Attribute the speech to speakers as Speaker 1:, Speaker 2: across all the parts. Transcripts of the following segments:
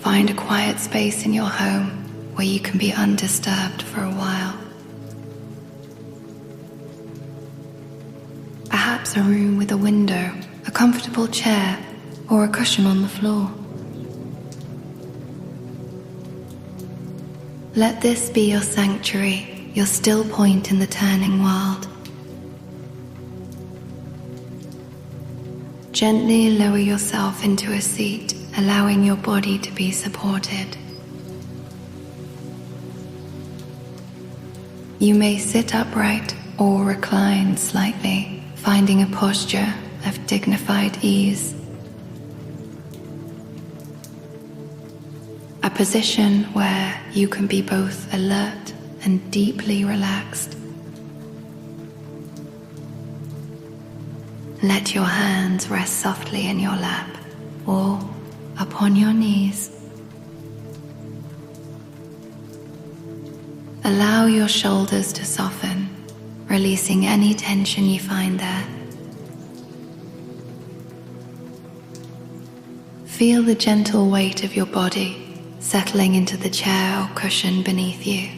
Speaker 1: Find a quiet space in your home where you can be undisturbed for a while. Perhaps a room with a window, a comfortable chair, or a cushion on the floor. Let this be your sanctuary, your still point in the turning world. Gently lower yourself into a seat, allowing your body to be supported. You may sit upright or recline slightly, finding a posture of dignified ease. A position where you can be both alert and deeply relaxed. Let your hands rest softly in your lap or upon your knees. Allow your shoulders to soften, releasing any tension you find there. Feel the gentle weight of your body settling into the chair or cushion beneath you.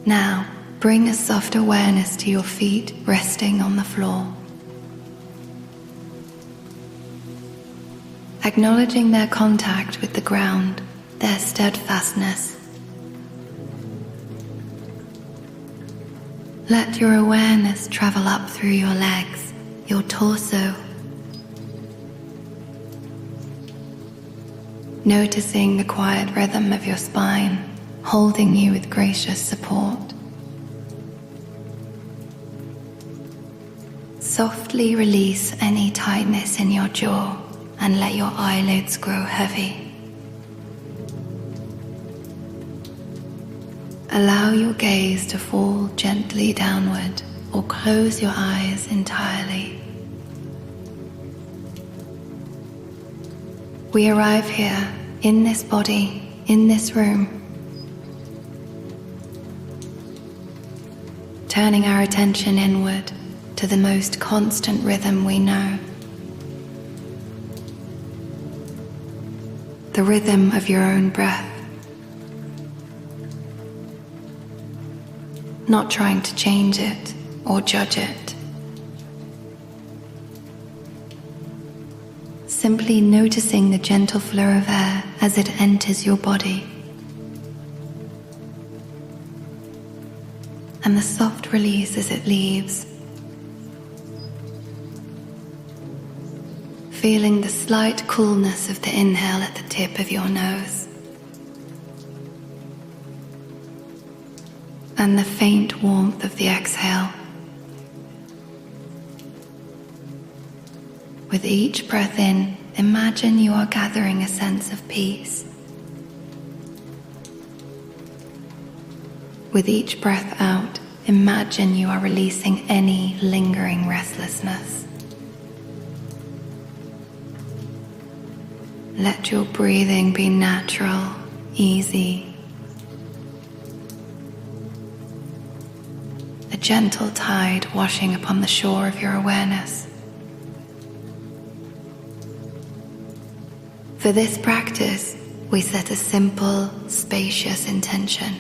Speaker 1: Now, bring a soft awareness to your feet resting on the floor. Acknowledging their contact with the ground, their steadfastness. Let your awareness travel up through your legs, your torso. Noticing the quiet rhythm of your spine, holding you with gracious support. Softly release any tightness in your jaw and let your eyelids grow heavy. Allow your gaze to fall gently downward or close your eyes entirely. We arrive here, in this body, in this room, turning our attention inward to the most constant rhythm we know. The rhythm of your own breath. Not trying to change it or judge it. Simply noticing the gentle flow of air as it enters your body. And the soft release as it leaves. Feeling the slight coolness of the inhale at the tip of your nose. And the faint warmth of the exhale. With each breath in, imagine you are gathering a sense of peace. With each breath out, imagine you are releasing any lingering restlessness. Let your breathing be natural, easy. A gentle tide washing upon the shore of your awareness. For this practice, we set a simple, spacious intention.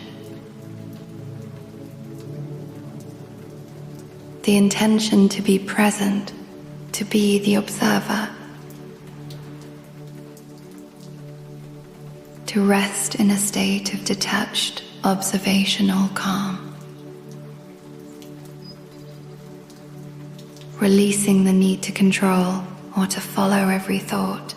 Speaker 1: The intention to be present, to be the observer. To rest in a state of detached, observational calm. Releasing the need to control or to follow every thought.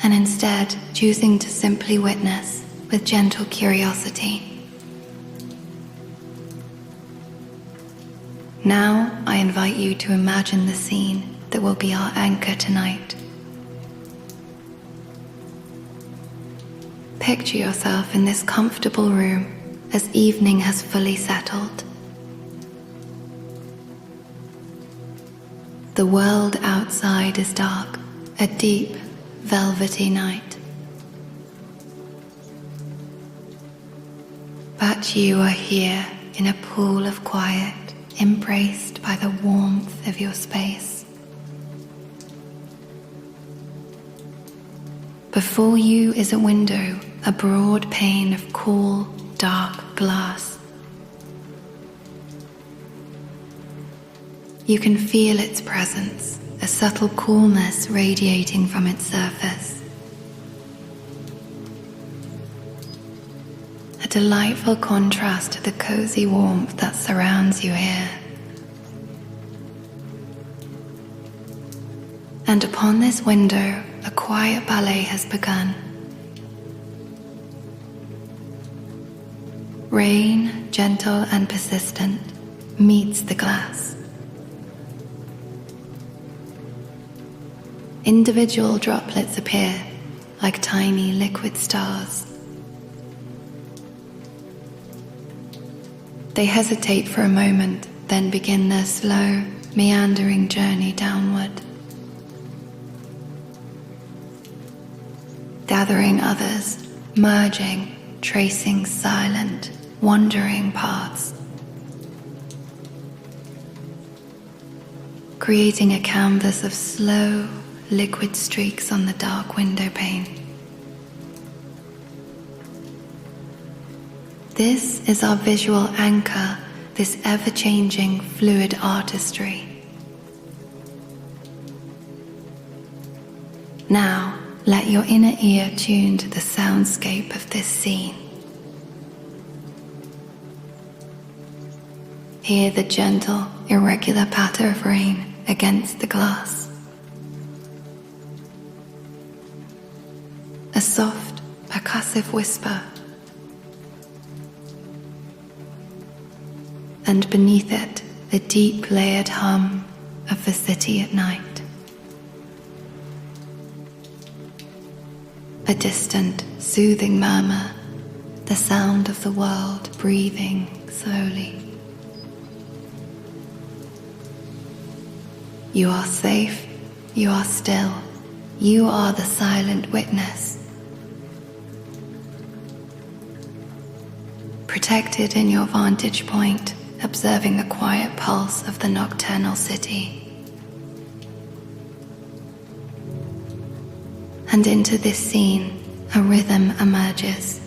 Speaker 1: And instead, choosing to simply witness with gentle curiosity. Now, I invite you to imagine the scene that will be our anchor tonight. Picture yourself in this comfortable room as evening has fully settled. The world outside is dark, a deep, velvety night. But you are here in a pool of quiet, embraced by the warmth of your space. Before you is a window, a broad pane of cool, dark glass. You can feel its presence, a subtle coolness radiating from its surface. A delightful contrast to the cozy warmth that surrounds you here. And upon this window, a quiet ballet has begun. Rain, gentle and persistent, meets the glass. Individual droplets appear like tiny liquid stars. They hesitate for a moment, then begin their slow, meandering journey downward. Gathering others, merging, tracing silent, wandering paths. Creating a canvas of slow, liquid streaks on the dark window pane. This is our visual anchor, this ever-changing fluid artistry. Now, let your inner ear tune to the soundscape of this scene. Hear the gentle, irregular patter of rain against the glass. A soft, percussive whisper. And beneath it, the deep layered hum of the city at night. A distant, soothing murmur, the sound of the world breathing slowly. You are safe, you are still, you are the silent witness. Protected in your vantage point, observing the quiet pulse of the nocturnal city. And into this scene, a rhythm emerges.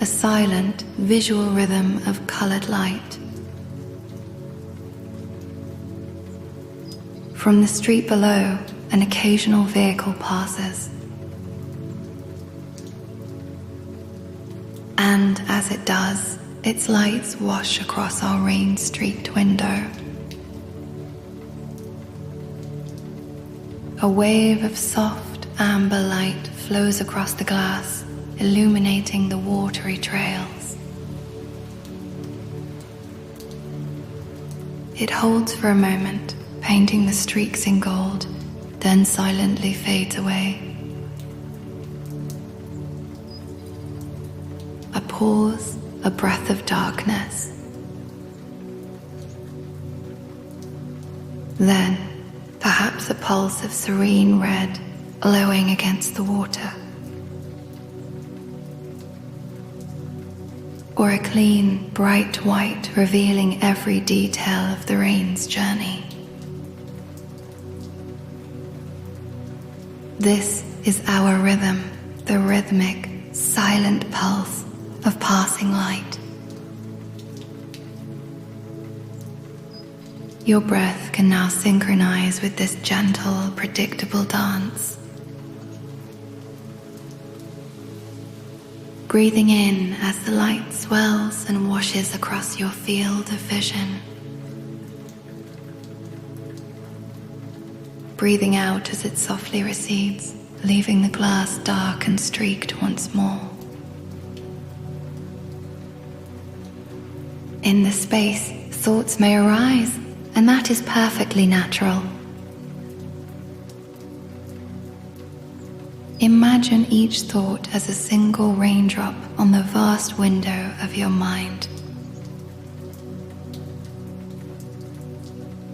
Speaker 1: A silent, visual rhythm of colored light. From the street below, an occasional vehicle passes. And as it does, its lights wash across our rain-streaked window. A wave of soft amber light flows across the glass, illuminating the watery trails. It holds for a moment, painting the streaks in gold, then silently fades away. A pause, a breath of darkness. Then, perhaps a pulse of serene red glowing against the water. Or a clean, bright white revealing every detail of the rain's journey. This is our rhythm, the rhythmic, silent pulse of passing light. Your breath can now synchronize with this gentle, predictable dance. Breathing in as the light swells and washes across your field of vision. Breathing out as it softly recedes, leaving the glass dark and streaked once more. In this space, thoughts may arise, and that is perfectly natural. Imagine each thought as a single raindrop on the vast window of your mind.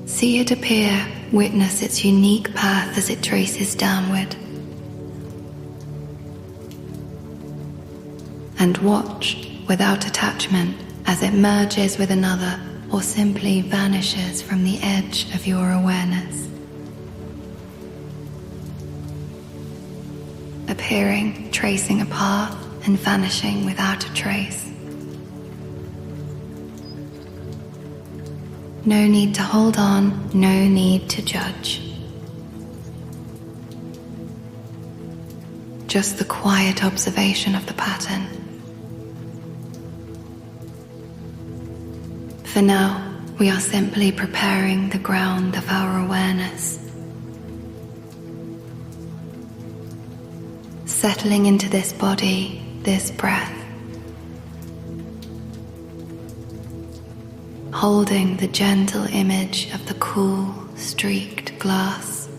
Speaker 1: See it appear, witness its unique path as it traces downward. And watch without attachment as it merges with another or simply vanishes from the edge of your awareness. Appearing, tracing a path, and vanishing without a trace. No need to hold on, no need to judge. Just the quiet observation of the pattern. For now, we are simply preparing the ground of our awareness. Settling into this body, this breath. Holding the gentle image of the cool, streaked glass.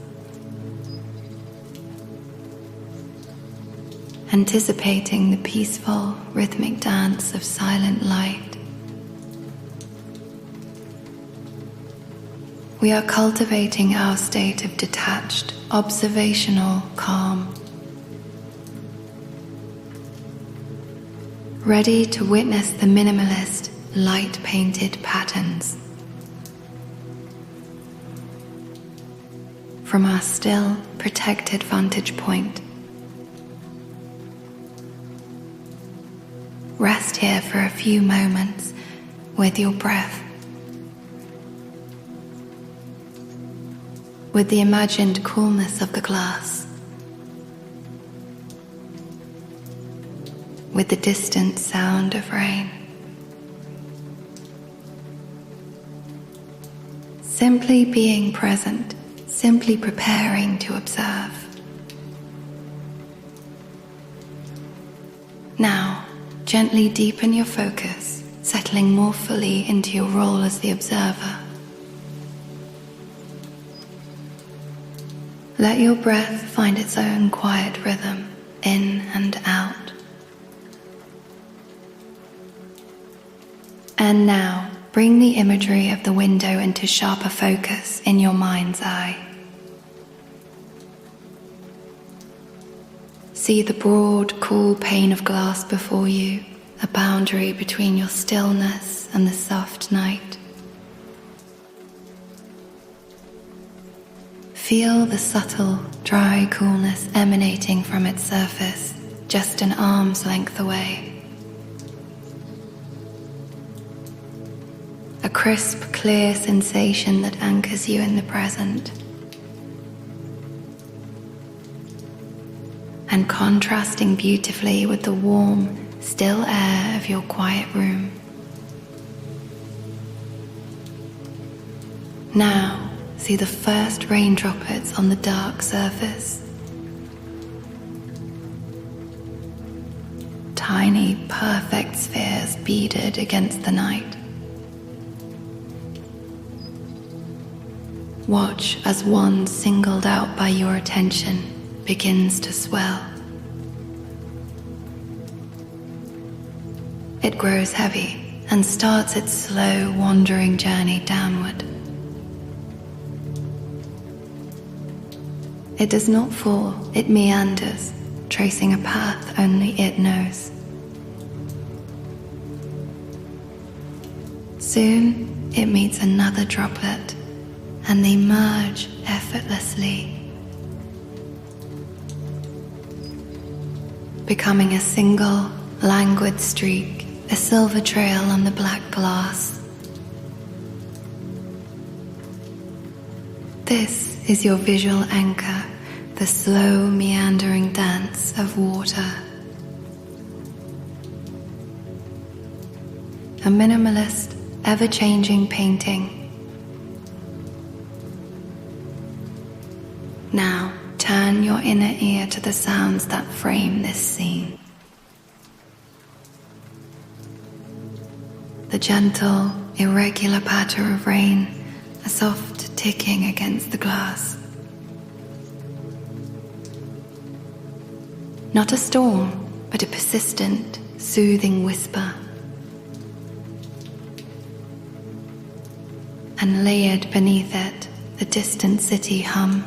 Speaker 1: Anticipating the peaceful, rhythmic dance of silent light. We are cultivating our state of detached, observational calm. Ready to witness the minimalist, light-painted patterns. From our still, protected vantage point. Rest here for a few moments with your breath. With the imagined coolness of the glass. With the distant sound of rain. Simply being present, simply preparing to observe. Now, gently deepen your focus, settling more fully into your role as the observer. Let your breath find its own quiet rhythm, in and out. And now, bring the imagery of the window into sharper focus in your mind's eye. See the broad, cool pane of glass before you, a boundary between your stillness and the soft night. Feel the subtle, dry coolness emanating from its surface, just an arm's length away. A crisp, clear sensation that anchors you in the present. And contrasting beautifully with the warm, still air of your quiet room. Now, see the first rain droplets on the dark surface. Tiny, perfect spheres beaded against the night. Watch as one singled out by your attention begins to swell. It grows heavy and starts its slow wandering journey downward. It does not fall, it meanders, tracing a path only it knows. Soon it meets another droplet, and they merge effortlessly, becoming a single, languid streak, a silver trail on the black glass. This is your visual anchor, the slow, meandering dance of water. A minimalist, ever-changing painting. Now, turn your inner ear to the sounds that frame this scene. The gentle, irregular patter of rain, a soft ticking against the glass. Not a storm, but a persistent, soothing whisper. And layered beneath it, the distant city hum.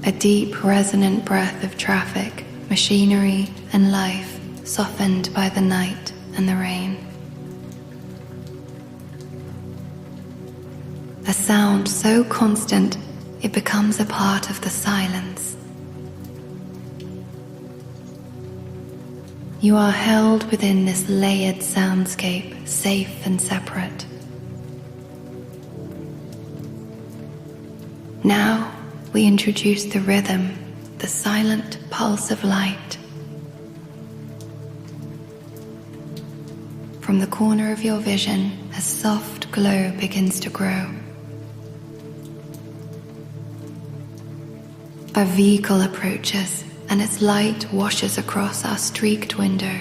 Speaker 1: A deep, resonant breath of traffic, machinery and life softened by the night and the rain. A sound so constant it becomes a part of the silence. You are held within this layered soundscape, safe and separate. Now we introduce the rhythm, the silent pulse of light. From the corner of your vision, a soft glow begins to grow. A vehicle approaches, and its light washes across our streaked window.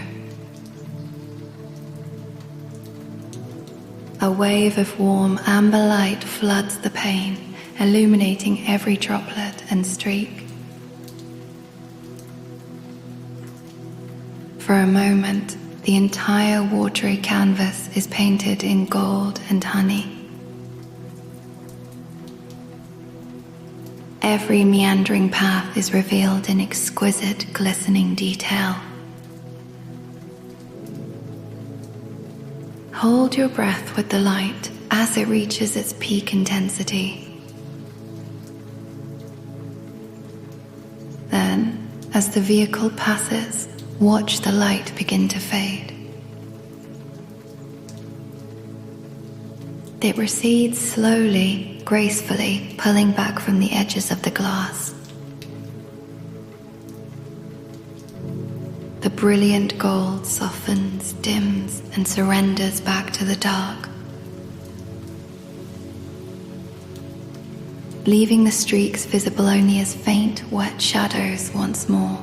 Speaker 1: A wave of warm amber light floods the pane, illuminating every droplet and streak. For a moment, the entire watery canvas is painted in gold and honey. Every meandering path is revealed in exquisite, glistening detail. Hold your breath with the light as it reaches its peak intensity. Then, as the vehicle passes, watch the light begin to fade. It recedes slowly, gracefully, pulling back from the edges of the glass. The brilliant gold softens, dims, and surrenders back to the dark, leaving the streaks visible only as faint, wet shadows once more.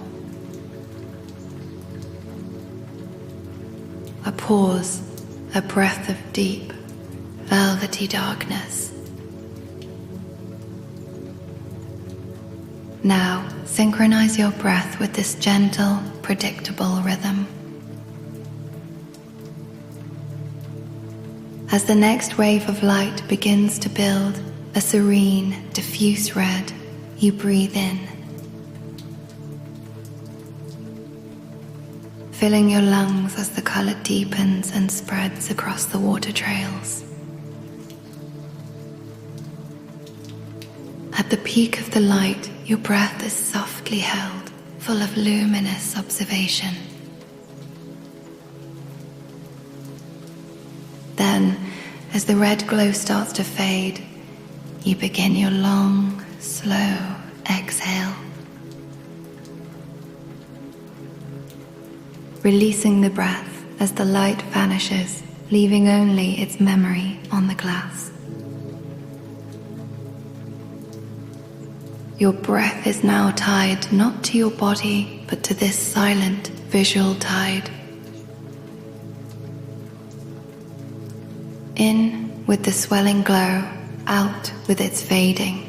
Speaker 1: A pause, a breath of deep, velvety darkness. Now, synchronize your breath with this gentle, predictable rhythm. As the next wave of light begins to build, a serene, diffuse red, you breathe in, filling your lungs as the color deepens and spreads across the water trails. At the peak of the light, your breath is softly held, full of luminous observation. Then, as the red glow starts to fade, you begin your long, slow exhale, releasing the breath as the light vanishes, leaving only its memory on the glass. Your breath is now tied not to your body, but to this silent visual tide. In with the swelling glow, out with its fading.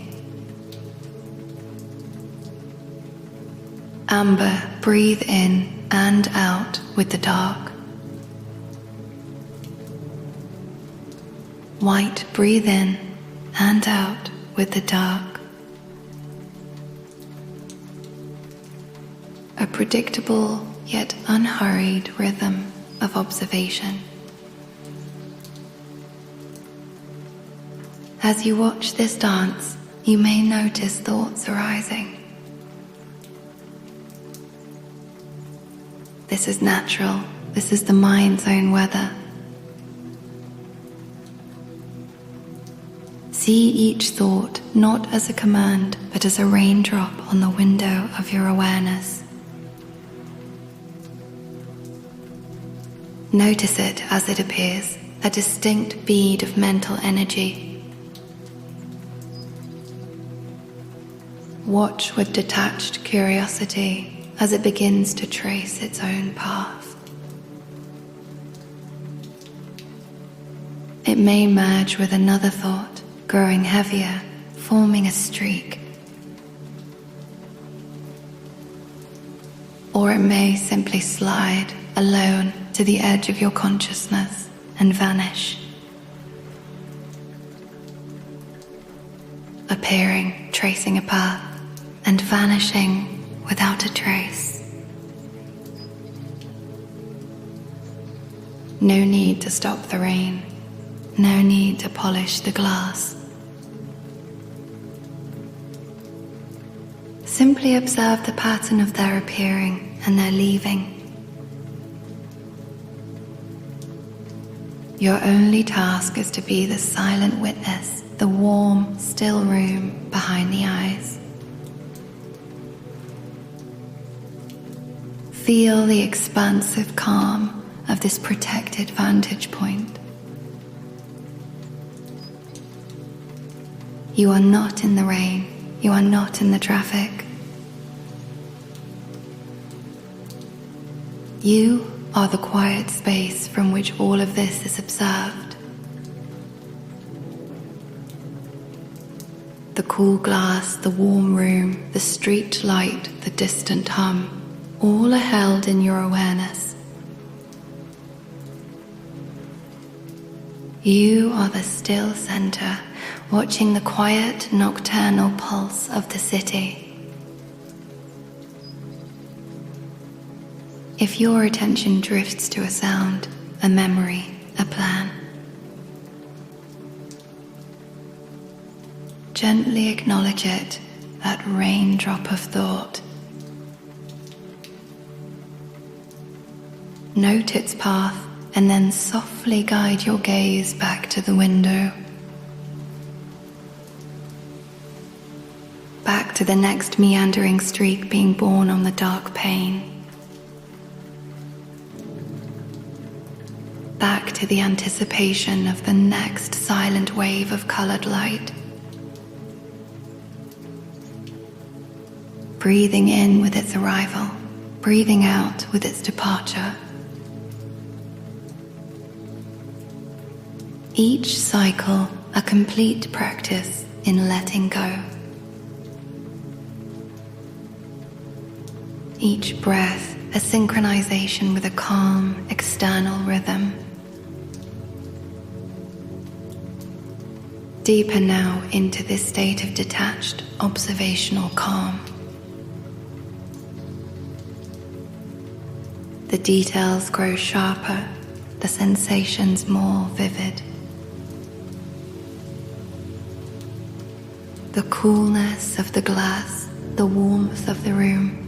Speaker 1: Amber, breathe in and out with the dark. White, breathe in and out with the dark. A predictable yet unhurried rhythm of observation. As you watch this dance, you may notice thoughts arising. This is natural. This is the mind's own weather. See each thought not as a command, but as a raindrop on the window of your awareness. Notice it as it appears, a distinct bead of mental energy. Watch with detached curiosity as it begins to trace its own path. It may merge with another thought, growing heavier, forming a streak. Or it may simply slide alone to the edge of your consciousness and vanish, appearing, tracing a path, and vanishing without a trace. No need to stop the rain. No need to polish the glass. Simply observe the pattern of their appearing and their leaving. Your only task is to be the silent witness, the warm, still room behind the eyes. Feel the expansive calm of this protected vantage point. You are not in the rain. You are not in the traffic. You are the quiet space from which all of this is observed. The cool glass, the warm room, the street light, the distant hum, all are held in your awareness. You are the still center, watching the quiet nocturnal pulse of the city. If your attention drifts to a sound, a memory, a plan, gently acknowledge it, that raindrop of thought. Note its path and then softly guide your gaze back to the window. Back to the next meandering streak being born on the dark pane. Back to the anticipation of the next silent wave of colored light. Breathing in with its arrival, breathing out with its departure. Each cycle a complete practice in letting go. Each breath a synchronization with a calm external rhythm. Deeper now into this state of detached, observational calm. The details grow sharper, the sensations more vivid. The coolness of the glass, the warmth of the room.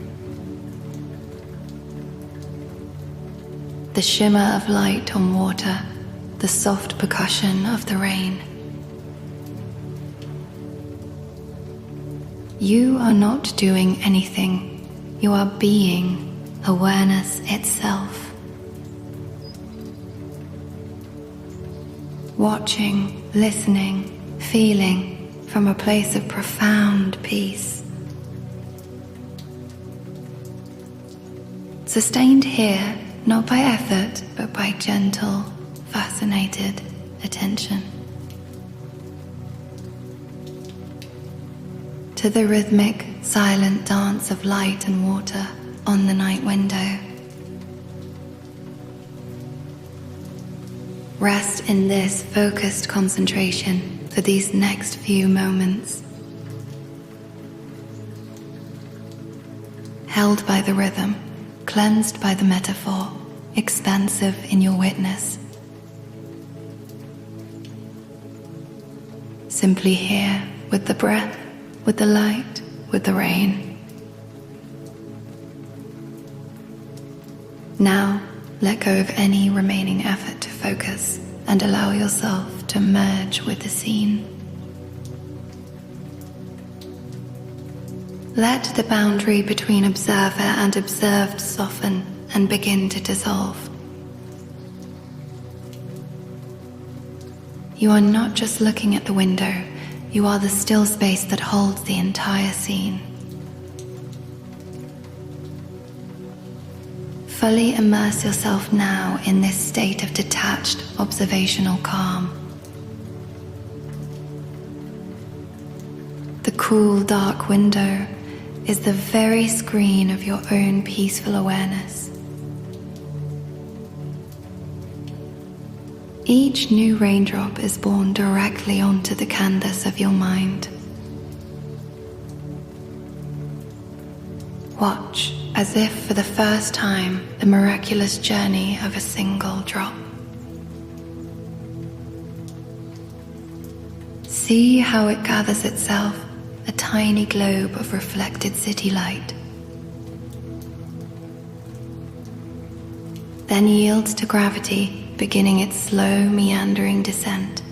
Speaker 1: The shimmer of light on water, the soft percussion of the rain. You are not doing anything. You are being awareness itself. Watching, listening, feeling from a place of profound peace. Sustained here, not by effort, but by gentle, fascinated attention. To the rhythmic, silent dance of light and water on the night window. Rest in this focused concentration for these next few moments. Held by the rhythm, cleansed by the metaphor, expansive in your witness. Simply here with the breath, with the light, with the rain. Now, let go of any remaining effort to focus and allow yourself to merge with the scene. Let the boundary between observer and observed soften and begin to dissolve. You are not just looking at the window, you are the still space that holds the entire scene. Fully immerse yourself now in this state of detached, observational calm. The cool, dark window is the very screen of your own peaceful awareness. Each new raindrop is born directly onto the canvas of your mind. Watch as if for the first time the miraculous journey of a single drop. See how it gathers itself, a tiny globe of reflected city light. Then yields to gravity, beginning its slow, meandering descent.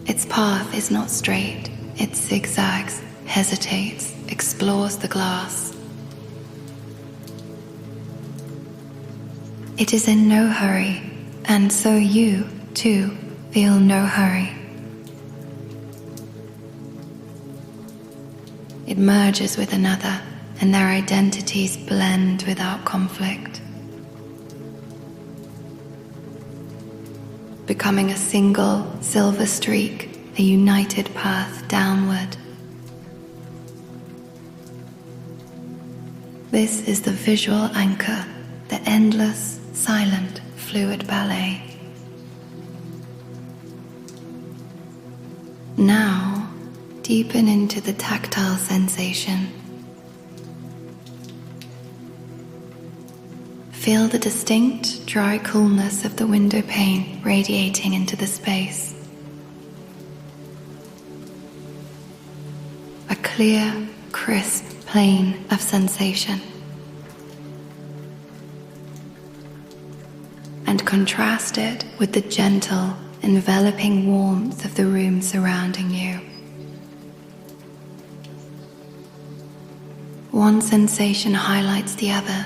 Speaker 1: Its path is not straight, it zigzags, hesitates, explores the glass. It is in no hurry, and so you, too, feel no hurry. It merges with another, and their identities blend without conflict, becoming a single silver streak, a united path downward. This is the visual anchor, the endless, silent, fluid ballet. Now, deepen into the tactile sensation. Feel the distinct, dry coolness of the window pane radiating into the space. A clear, crisp plane of sensation. And contrast it with the gentle, enveloping warmth of the room surrounding you. One sensation highlights the other.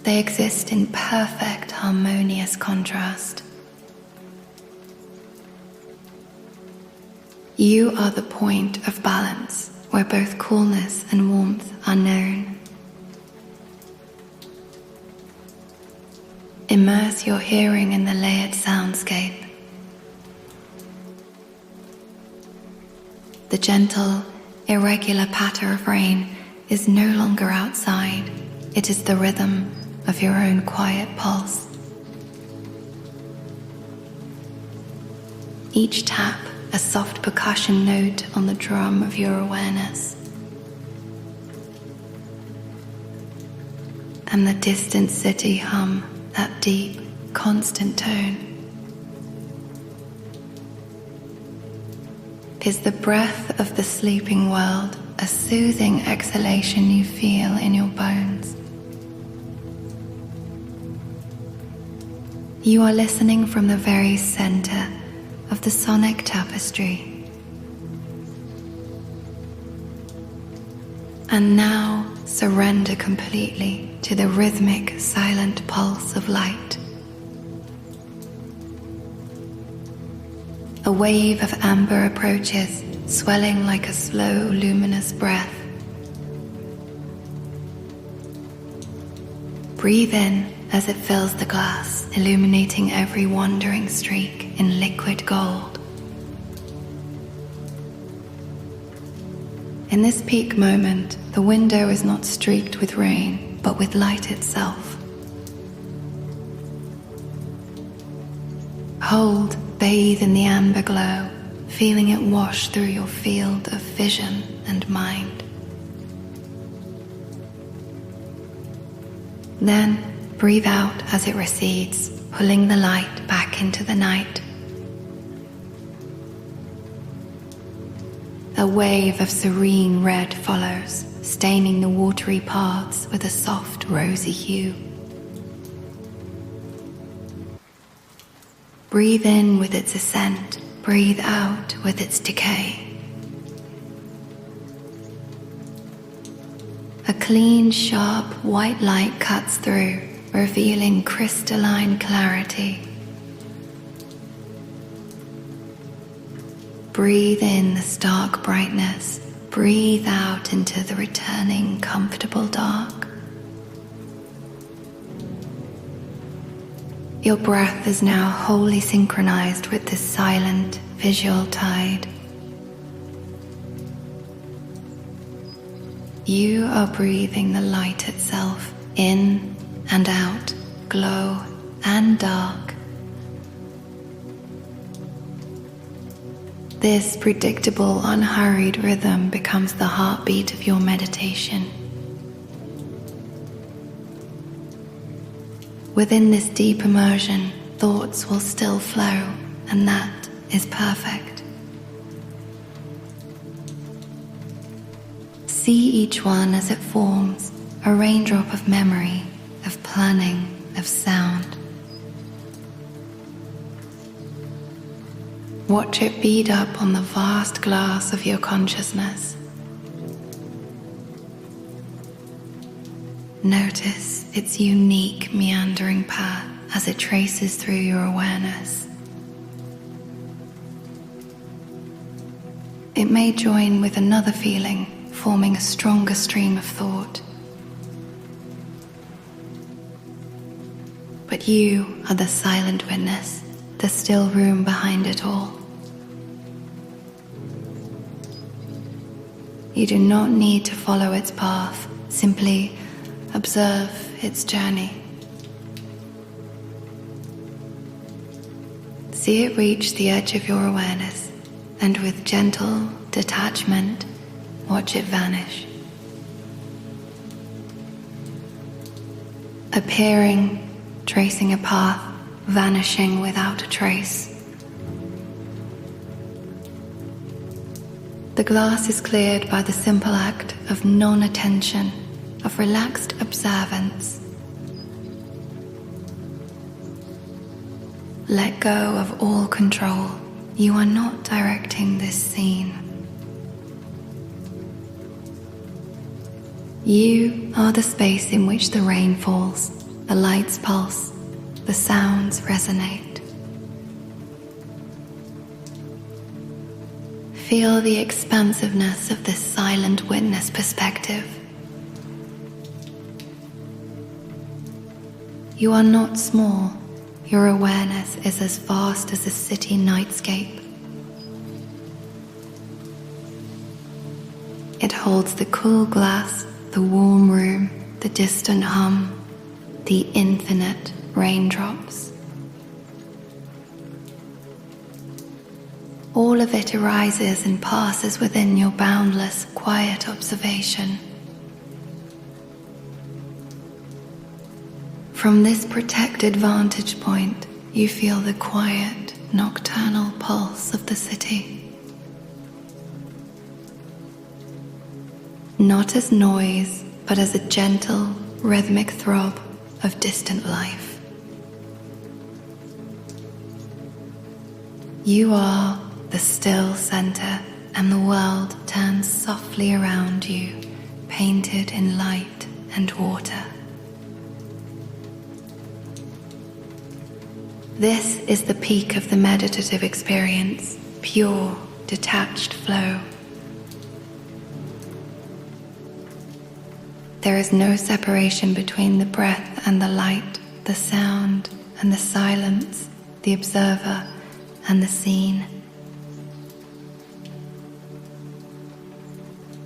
Speaker 1: They exist in perfect, harmonious contrast. You are the point of balance, where both coolness and warmth are known. Immerse your hearing in the layered soundscape. The gentle, irregular patter of rain is no longer outside. It is the rhythm of your own quiet pulse. Each tap a soft percussion note on the drum of your awareness. And the distant city hum, that deep, constant tone. Is the breath of the sleeping world a soothing exhalation you feel in your bones? You are listening from the very center of the sonic tapestry. And now surrender completely to the rhythmic, silent pulse of light. A wave of amber approaches, swelling like a slow, luminous breath. Breathe in as it fills the glass, illuminating every wandering streak in liquid gold. In this peak moment, the window is not streaked with rain, but with light itself. Hold, bathe in the amber glow, feeling it wash through your field of vision and mind. Then, breathe out as it recedes, pulling the light back into the night. A wave of serene red follows, staining the watery paths with a soft rosy hue. Breathe in with its ascent, breathe out with its decay. A clean, sharp, white light cuts through, revealing crystalline clarity. Breathe in the stark brightness, breathe out into the returning comfortable dark. Your breath is now wholly synchronized with this silent visual tide. You are breathing the light itself in and out, glow and dark. This predictable, unhurried rhythm becomes the heartbeat of your meditation. Within this deep immersion, thoughts will still flow, and that is perfect. See each one as it forms a raindrop of memory, of planning, of sound. Watch it bead up on the vast glass of your consciousness. Notice its unique meandering path as it traces through your awareness. It may join with another feeling, forming a stronger stream of thought. But you are the silent witness, the still room behind it all. You do not need to follow its path, simply observe its journey. See it reach the edge of your awareness, and with gentle detachment, watch it vanish. Appearing, tracing a path, vanishing without a trace. The glass is cleared by the simple act of non-attention, of relaxed observance. Let go of all control. You are not directing this scene. You are the space in which the rain falls, the lights pulse, the sounds resonate. Feel the expansiveness of this silent witness perspective. You are not small. Your awareness is as vast as a city nightscape. It holds the cool glass, the warm room, the distant hum, the infinite raindrops. All of it arises and passes within your boundless, quiet observation. From this protected vantage point, you feel the quiet, nocturnal pulse of the city. Not as noise, but as a gentle, rhythmic throb of distant life. You are the still center, and the world turns softly around you, painted in light and water. This is the peak of the meditative experience, pure, detached flow. There is no separation between the breath and the light, the sound and the silence, the observer and the scene.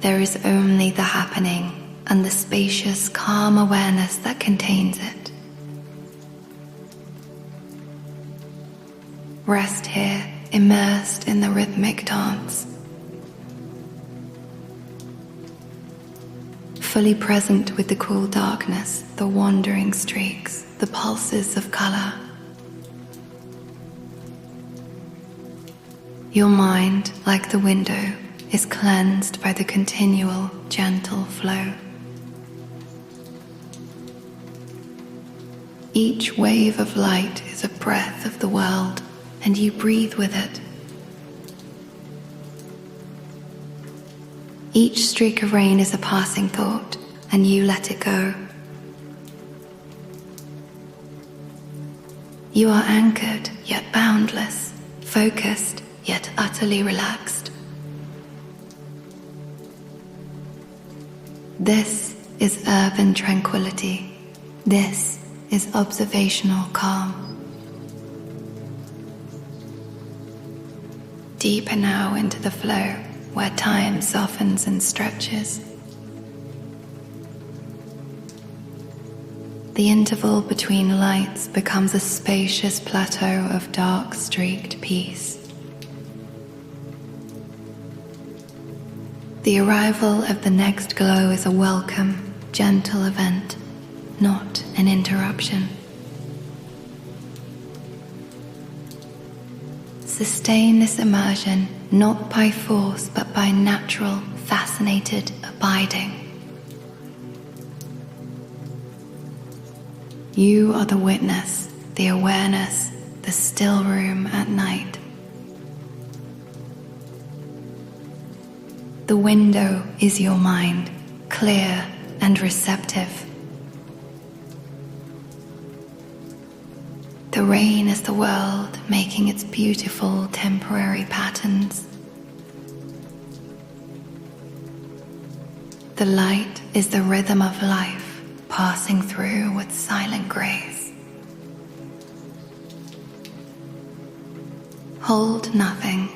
Speaker 1: There is only the happening and the spacious, calm awareness that contains it. Rest here, immersed in the rhythmic dance. Fully present with the cool darkness, the wandering streaks, the pulses of color. Your mind, like the window, is cleansed by the continual, gentle flow. Each wave of light is a breath of the world, and you breathe with it. Each streak of rain is a passing thought, and you let it go. You are anchored, yet boundless, focused, yet utterly relaxed. This is urban tranquility. This is observational calm. Deeper now into the flow, where time softens and stretches. The interval between lights becomes a spacious plateau of dark streaked peace. The arrival of the next glow is a welcome, gentle event, not an interruption. sustain this immersion not by force but by natural, fascinated abiding. You are the witness, the awareness, the still room at night. The window is your mind, clear and receptive. The rain is the world making its beautiful temporary patterns. The light is the rhythm of life passing through with silent grace. Hold nothing,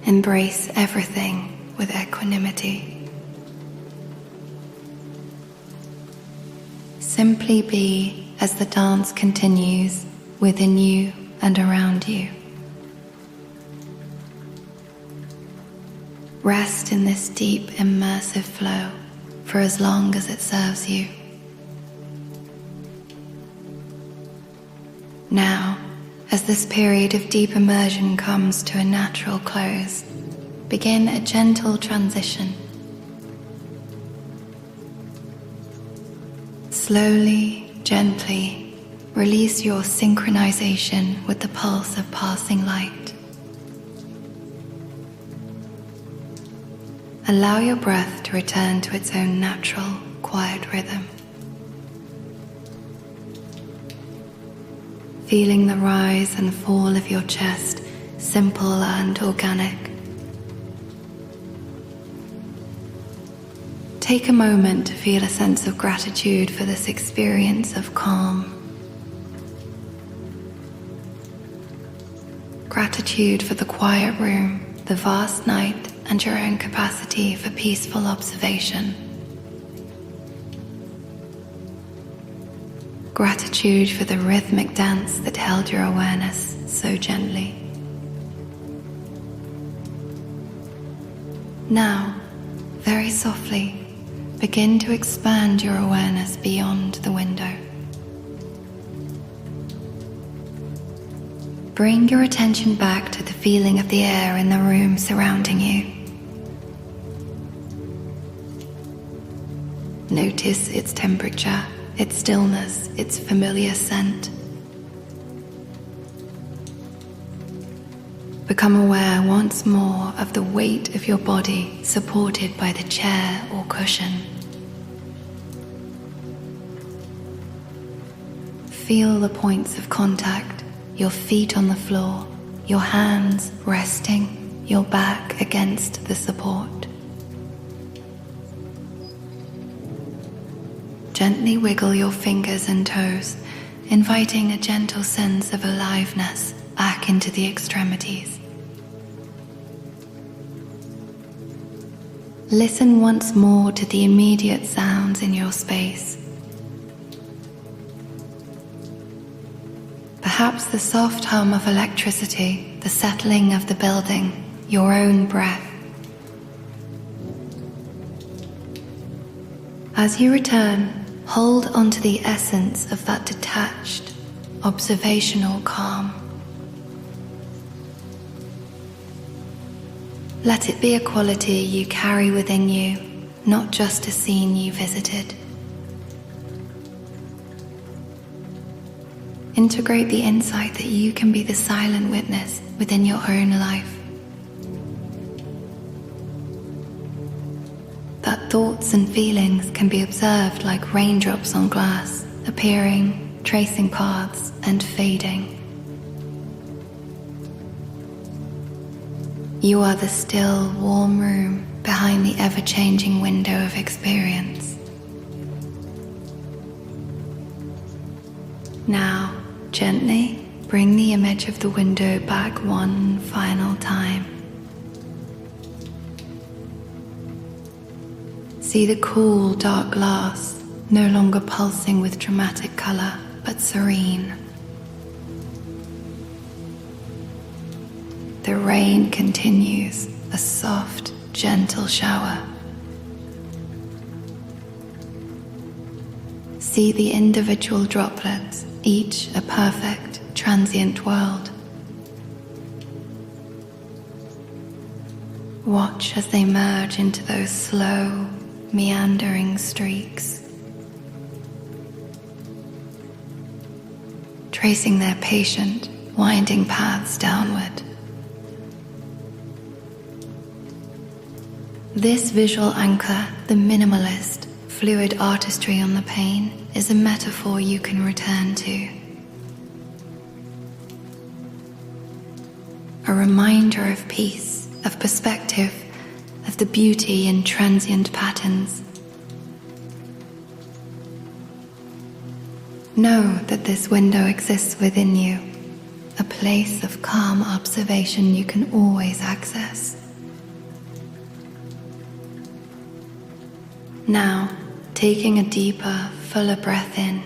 Speaker 1: embrace everything with equanimity. Simply be as the dance continues within you and around you. Rest in this deep, immersive flow for as long as it serves you. Now, as this period of deep immersion comes to a natural close, begin a gentle transition. Slowly, gently, release your synchronization with the pulse of passing light. Allow your breath to return to its own natural, quiet rhythm. Feeling the rise and fall of your chest, simple and organic. Take a moment to feel a sense of gratitude for this experience of calm. Gratitude for the quiet room, the vast night, and your own capacity for peaceful observation. Gratitude for the rhythmic dance that held your awareness so gently. Now, very softly, begin to expand your awareness beyond the window. Bring your attention back to the feeling of the air in the room surrounding you. Notice its temperature, its stillness, its familiar scent. Become aware once more of the weight of your body supported by the chair or cushion. Feel the points of contact, your feet on the floor, your hands resting, your back against the support. Gently wiggle your fingers and toes, inviting a gentle sense of aliveness back into the extremities. Listen once more to the immediate sounds in your space. Perhaps the soft hum of electricity, the settling of the building, your own breath. As you return, hold onto the essence of that detached, observational calm. Let it be a quality you carry within you, not just a scene you visited. Integrate the insight that you can be the silent witness within your own life. That thoughts and feelings can be observed like raindrops on glass, appearing, tracing paths, and fading. You are the still, warm room behind the ever-changing window of experience. Now, gently bring the image of the window back one final time. See the cool, dark glass, no longer pulsing with dramatic color, but serene. The rain continues, a soft, gentle shower. See the individual droplets, each a perfect, transient world. Watch as they merge into those slow, meandering streaks, tracing their patient, winding paths downward. This visual anchor, the minimalist, fluid artistry on the pane, is a metaphor you can return to. A reminder of peace, of perspective, of the beauty in transient patterns. Know that this window exists within you, a place of calm observation you can always access. Now, taking a deeper, fuller breath in,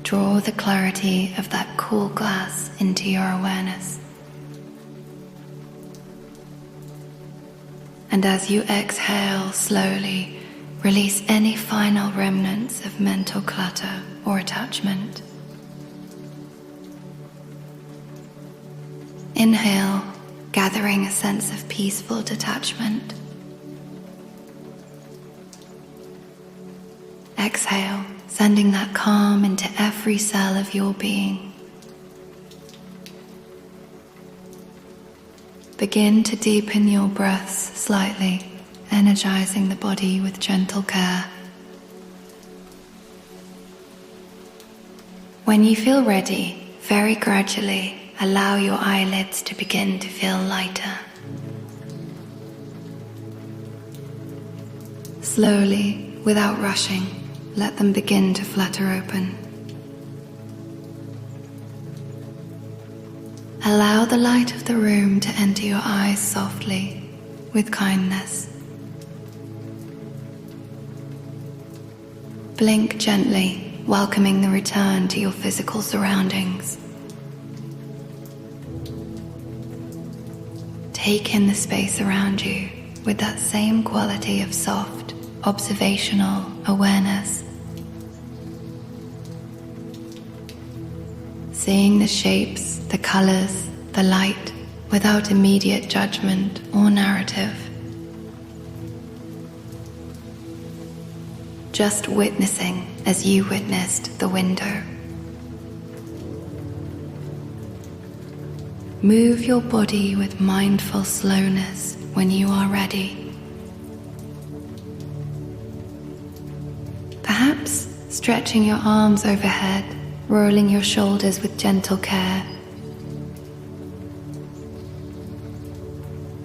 Speaker 1: draw the clarity of that cool glass into your awareness. And as you exhale slowly, release any final remnants of mental clutter or attachment. Inhale, gathering a sense of peaceful detachment. Exhale, sending that calm into every cell of your being. Begin to deepen your breaths slightly, energizing the body with gentle care. When you feel ready, very gradually allow your eyelids to begin to feel lighter. Slowly, without rushing, let them begin to flutter open. Allow the light of the room to enter your eyes softly, with kindness. Blink gently, welcoming the return to your physical surroundings. Take in the space around you with that same quality of soft, observational awareness. Seeing the shapes, the colors, the light, without immediate judgment or narrative. Just witnessing as you witnessed the window. Move your body with mindful slowness when you are ready. Perhaps stretching your arms overhead, rolling your shoulders with gentle care.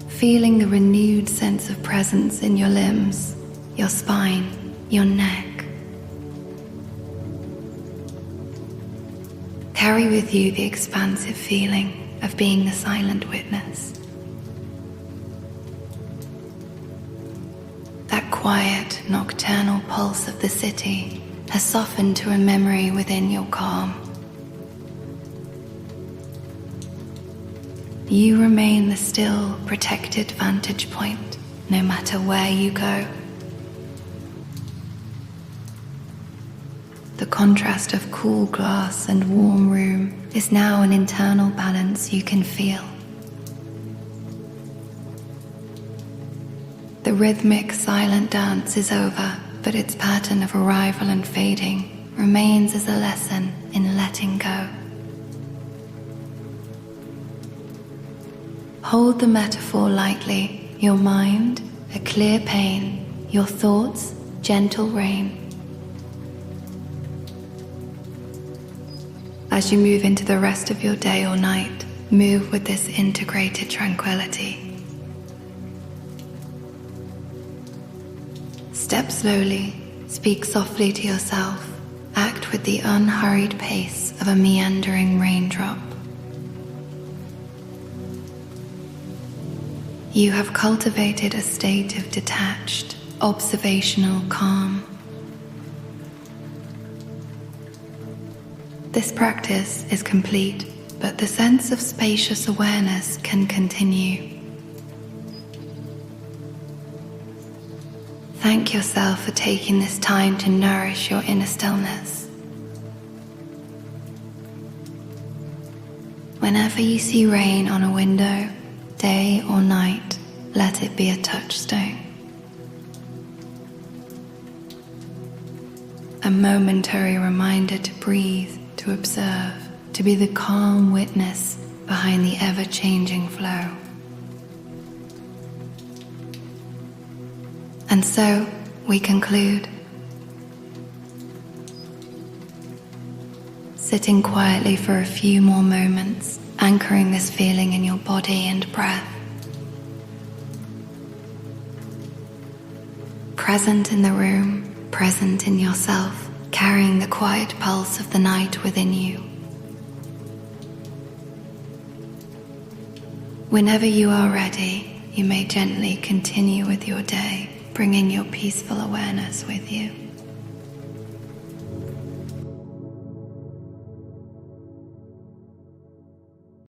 Speaker 1: Feeling the renewed sense of presence in your limbs, your spine, your neck. Carry with you the expansive feeling of being the silent witness. That quiet, nocturnal pulse of the city has softened to a memory within your calm. You remain the still, protected vantage point, no matter where you go. The contrast of cool glass and warm room is now an internal balance you can feel. The rhythmic, silent dance is over, but its pattern of arrival and fading remains as a lesson in letting go. Hold the metaphor lightly, your mind, a clear pane, your thoughts, gentle rain. As you move into the rest of your day or night, move with this integrated tranquility. Step slowly, speak softly to yourself, act with the unhurried pace of a meandering raindrop. You have cultivated a state of detached, observational calm. This practice is complete, but the sense of spacious awareness can continue. Thank yourself for taking this time to nourish your inner stillness. Whenever you see rain on a window, day or night, let it be a touchstone. A momentary reminder to breathe, to observe, to be the calm witness behind the ever-changing flow. And so we conclude. Sitting quietly for a few more moments, anchoring this feeling in your body and breath. Present in the room, present in yourself, carrying the quiet pulse of the night within you. Whenever you are ready, you may gently continue with your day, bringing your peaceful awareness with you.